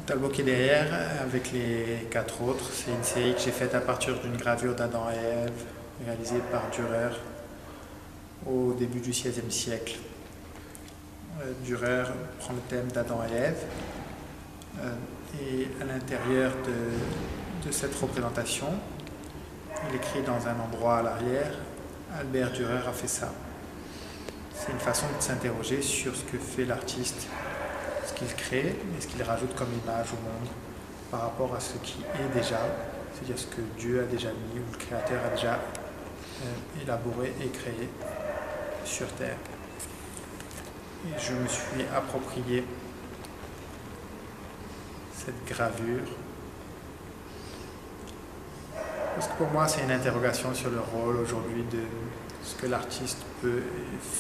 Talbot qui est derrière, avec les 4 autres, c'est une série que j'ai faite à partir d'une gravure d'Adam et Ève, réalisée par Dürer au début du XVIe siècle. Dürer prend le thème d'Adam et Ève, et à l'intérieur de cette représentation, il écrit dans un endroit à l'arrière, Albert Dürer a fait ça. C'est une façon de s'interroger sur ce que fait l'artiste, ce qu'il crée et ce qu'il rajoute comme image au monde par rapport à ce qui est déjà, c'est-à-dire ce que Dieu a déjà mis ou le Créateur a déjà élaboré et créé sur Terre. Et je me suis approprié cette gravure parce que pour moi c'est une interrogation sur le rôle aujourd'hui de ce que l'artiste peut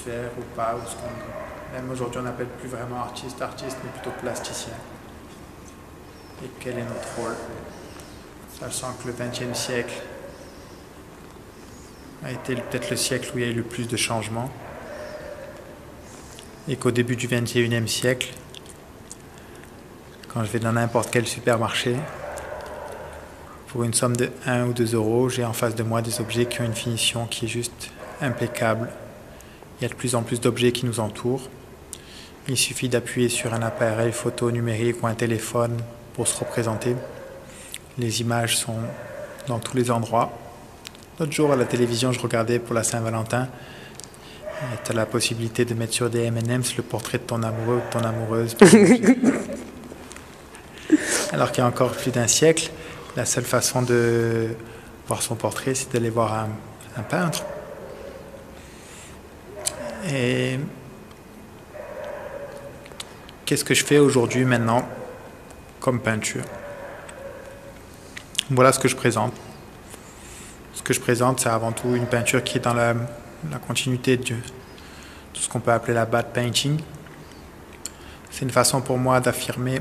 faire ou pas, ou ce qu'on même aujourd'hui on n'appelle plus vraiment artiste, mais plutôt plasticien. Et quel est notre rôle, sachant que le XXe siècle a été peut-être le siècle où il y a eu le plus de changements, et qu'au début du XXIe siècle, quand je vais dans n'importe quel supermarché, pour une somme de 1 ou 2 euros, j'ai en face de moi des objets qui ont une finition qui est juste impeccable. Il y a de plus en plus d'objets qui nous entourent. Il suffit d'appuyer sur un appareil photo numérique ou un téléphone pour se représenter. Les images sont dans tous les endroits. L'autre jour à la télévision, je regardais pour la Saint-Valentin. Tu as la possibilité de mettre sur des M&M's le portrait de ton amoureux ou de ton amoureuse. Alors qu'il y a encore plus d'un siècle, la seule façon de voir son portrait, c'est d'aller voir un peintre. Et qu'est-ce que je fais aujourd'hui, maintenant, comme peinture? Voilà ce que je présente. Ce que je présente, c'est avant tout une peinture qui est dans la continuité de tout ce qu'on peut appeler la bad painting. C'est une façon pour moi d'affirmer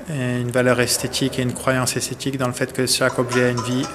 une valeur esthétique et une croyance esthétique dans le fait que chaque objet a une vie